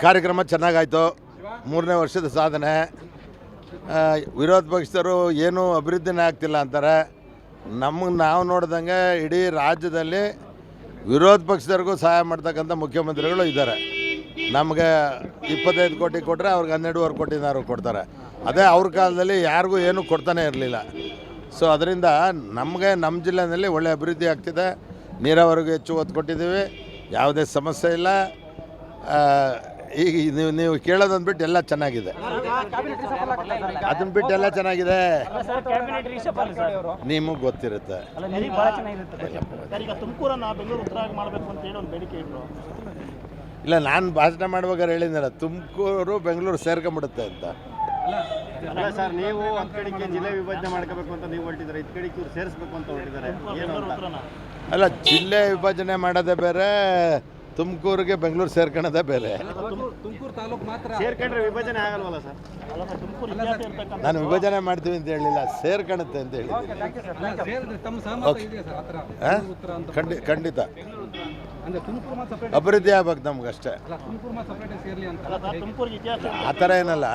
ಕಾರ್ಯಕ್ರಮ ಚೆನ್ನಾಗಾಯಿತು. 3ನೇ ವರ್ಷದ ಸಾಧನೆ. ವಿರೋಧ ಪಕ್ಷದವರು ಏನೂ ಅಭಿವೃದ್ಧಿನೇ ಆಗ್ತಿಲ್ಲ ಅಂತಾರೆ. ನಾವು ನೋಡ್ದಂಗೆ ಇಡೀ ರಾಜ್ಯದಲ್ಲಿ ವಿರೋಧ ಪಕ್ಷದವ್ರಿಗೂ ಸಹಾಯ ಮಾಡ್ತಕ್ಕಂಥ ಮುಖ್ಯಮಂತ್ರಿಗಳು ಇದ್ದಾರೆ. ನಮಗೆ 25 ಕೋಟಿ ಕೊಟ್ಟರೆ ಅವ್ರಿಗೆ 12.5 ಕೋಟಿನಾರು ಕೊಡ್ತಾರೆ. ಅದೇ ಅವ್ರ ಕಾಲದಲ್ಲಿ ಯಾರಿಗೂ ಏನೂ ಕೊಡ್ತಾನೆ ಇರಲಿಲ್ಲ. ಸೊ ಅದರಿಂದ ನಮಗೆ ನಮ್ಮ ಜಿಲ್ಲೆಯಲ್ಲಿ ಒಳ್ಳೆ ಅಭಿವೃದ್ಧಿ ಆಗ್ತಿದೆ. ನೀರಾವರಿಗೆ ಹೆಚ್ಚು ಒತ್ತು ಕೊಟ್ಟಿದ್ದೀವಿ, ಯಾವುದೇ ಸಮಸ್ಯೆ ಇಲ್ಲ. ಈಗ ನೀವು ಕೇಳೋದನ್ನು ಬಿಟ್ಟು ಎಲ್ಲ ಚೆನ್ನಾಗಿದೆ, ಅದನ್ನ ಬಿಟ್ಟು ಎಲ್ಲ ಚೆನ್ನಾಗಿದೆ, ನಿಮಗೆ ಗೊತ್ತಿರುತ್ತೆ. ಇಲ್ಲ, ನಾನು ಭಾಷಣ ಮಾಡುವಾಗ ಹೇಳಿದ್ನಲ್ಲ, ತುಮಕೂರು ಬೆಂಗಳೂರು ಸೇರ್ಕೊಂಡ್ಬಿಡುತ್ತೆ ಅಂತ. ಅಲ್ಲ ಸರ್, ನೀವು ಒಂದು ಕಡೆಗೆ ಜಿಲ್ಲೆ ವಿಭಜನೆ ಮಾಡ್ಕೋಬೇಕು ಅಂತ ನೀವು ಹೊರಟಿದ್ದಾರೆ, ಇದು ಕಡೆಗೆ ಇವ್ರು ಸೇರಿಸ್ಬೇಕು ಅಂತ ಹೊರಟಿದ್ದಾರೆ. ಅಲ್ಲ, ಜಿಲ್ಲೆ ವಿಭಜನೆ ಮಾಡೋದೇ ಬೇರೆ, ತುಮಕೂರಿಗೆ ಬೆಂಗಳೂರು ಸೇರ್ಕೊಳ್ಳೋದೇ ಬೇರೆ. ತುಮಕೂರು ತಾಲೂಕು ಮಾತ್ರ ಸೇರ್ಕೊಂಡ್ರೆ ವಿಭಜನೆ ಆಗಲ್ವಲ್ಲ ಸರ್? ನಾನು ವಿಭಜನೆ ಮಾಡ್ತೀವಿ ಅಂತ ಹೇಳಿಲ್ಲ, ಸೇರ್ಕೊಳ್ಳುತ್ತೆ ಅಂತ ಹೇಳಿದ್ದೀನಿ. ಖಂಡಿತ ಅಭಿವೃದ್ಧಿ ಆಗ್ಬೇಕು ನಮ್ಗಷ್ಟೇ. ಆ ಥರ ಏನಲ್ಲ,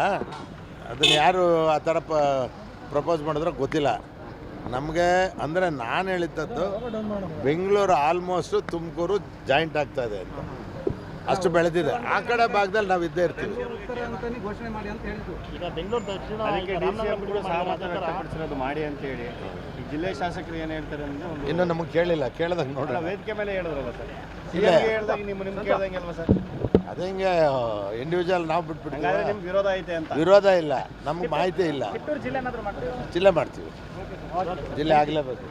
ಅದನ್ನು ಯಾರು ಆ ಥರ ಪ್ರಪೋಸ್ ಮಾಡಿದ್ರೆ ಗೊತ್ತಿಲ್ಲ ನಮಗೆ. ಅಂದರೆ ನಾನು ಹೇಳಿದ್ದದ್ದು ಬೆಂಗಳೂರು ಆಲ್ಮೋಸ್ಟು ತುಮಕೂರು ಜಾಯಿಂಟ್ ಆಗ್ತಾ ಇದೆ ಅಂತ, ಅಷ್ಟು ಬೆಳೆದಿದೆ. ಆ ಕಡೆ ಭಾಗದಲ್ಲಿ ನಾವು ಇದ್ದೇ ಇರ್ತೀವಿ. ಮಾಡಿ ಅಂತ ಹೇಳಿ ಜಿಲ್ಲೆ ಶಾಸಕರು ಏನು ಹೇಳ್ತಾರೆ ಅಂದ್ರೆ ಇನ್ನು ನಮಗೆ ಕೇಳಿಲ್ಲ, ಕೇಳಿದಾಗ ನೋಡೋಣ. ವೇದಿಕೆ ಮೇಲೆ ಹೇಳಿದ್ರಲ್ಲ ಸರ್, ಹೇಳಿದಾಗ ನಿಮ್ಗೆ ಕೇಳ್ದಂಗೆಲ್ವ ಸರ್? ಅದೇ ಹಿಂಗೆ ಇಂಡಿವಿಜುವಲ್ ನಾವು ಬಿಟ್ಬಿಡ್ತೀವಿ. ನಿಮ್ಗೆ ವಿರೋಧ ಐತೆ ಅಂತ? ವಿರೋಧ ಇಲ್ಲ, ನಮ್ಗೆ ಮಾಹಿತಿ ಇಲ್ಲ. ಜಿಲ್ಲೆ ಮಾಡ್ತೀವಿ, ಜಿಲ್ಲೆ ಆಗಲೇಬೇಕು.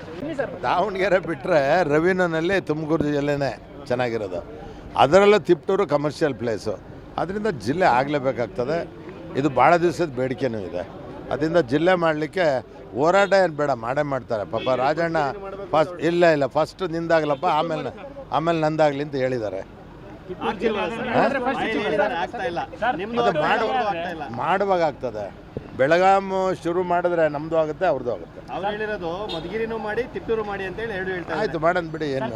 ದಾವಣಗೆರೆ ಬಿಟ್ಟರೆ ರವೀನಲ್ಲಿ ತುಮಕೂರು ಜಿಲ್ಲೆನೇ ಚೆನ್ನಾಗಿರೋದು. ಅದರಲ್ಲೂ ತಿಪ್ಟೂರು ಕಮರ್ಷಿಯಲ್ ಪ್ಲೇಸು, ಅದರಿಂದ ಜಿಲ್ಲೆ ಆಗಲೇಬೇಕಾಗ್ತದೆ. ಇದು ಭಾಳ ದಿವಸದ ಬೇಡಿಕೆನೂ ಇದೆ. ಅದರಿಂದ ಜಿಲ್ಲೆ ಮಾಡಲಿಕ್ಕೆ ಹೋರಾಟ ಏನು ಬೇಡ, ಮಾಡೇ ಮಾಡ್ತಾರೆ. ಪಾಪ ರಾಜಣ್ಣ ಇಲ್ಲ ಫಸ್ಟ್ ನಿಂದಾಗಲಪ್ಪ, ಆಮೇಲೆ ನಂದಾಗಲಿ ಅಂತ ಹೇಳಿದ್ದಾರೆ. ಮಾಡುವಾಗ ಆಗ್ತದೆ. ಬೆಳಗಾಂ ಶುರು ಮಾಡಿದ್ರೆ ನಮ್ಮದು ಆಗುತ್ತೆ, ಅವ್ರದ್ದು ಆಗುತ್ತೆ. ಅವ್ರು ಹೇಳಿರೋದು ಮಧುಗಿರಿನೂ ಮಾಡಿ ತಿಪ್ಟೂರು ಮಾಡಿ ಅಂತ ಹೇಳಿ ಹೇಳ್ತಾರೆ. ಆಯ್ತು, ಮಾಡೋಣ ಬಿಡಿ. ಏನು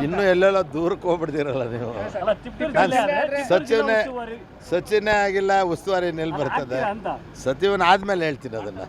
ಇನ್ನೂ ಎಲ್ಲೆಲ್ಲ ದೂರಕ್ಕೆ ಹೋಗ್ಬಿಡ್ತೀರಲ್ಲ ನೀವು. ಸಚಿವನೇ ಆಗಿಲ್ಲ, ಉಸ್ತುವಾರಿ ನೆಲ್ ಬರ್ತದೆ. ಸಚಿವನ ಆದ್ಮೇಲೆ ಹೇಳ್ತೀನಿ ಅದನ್ನು.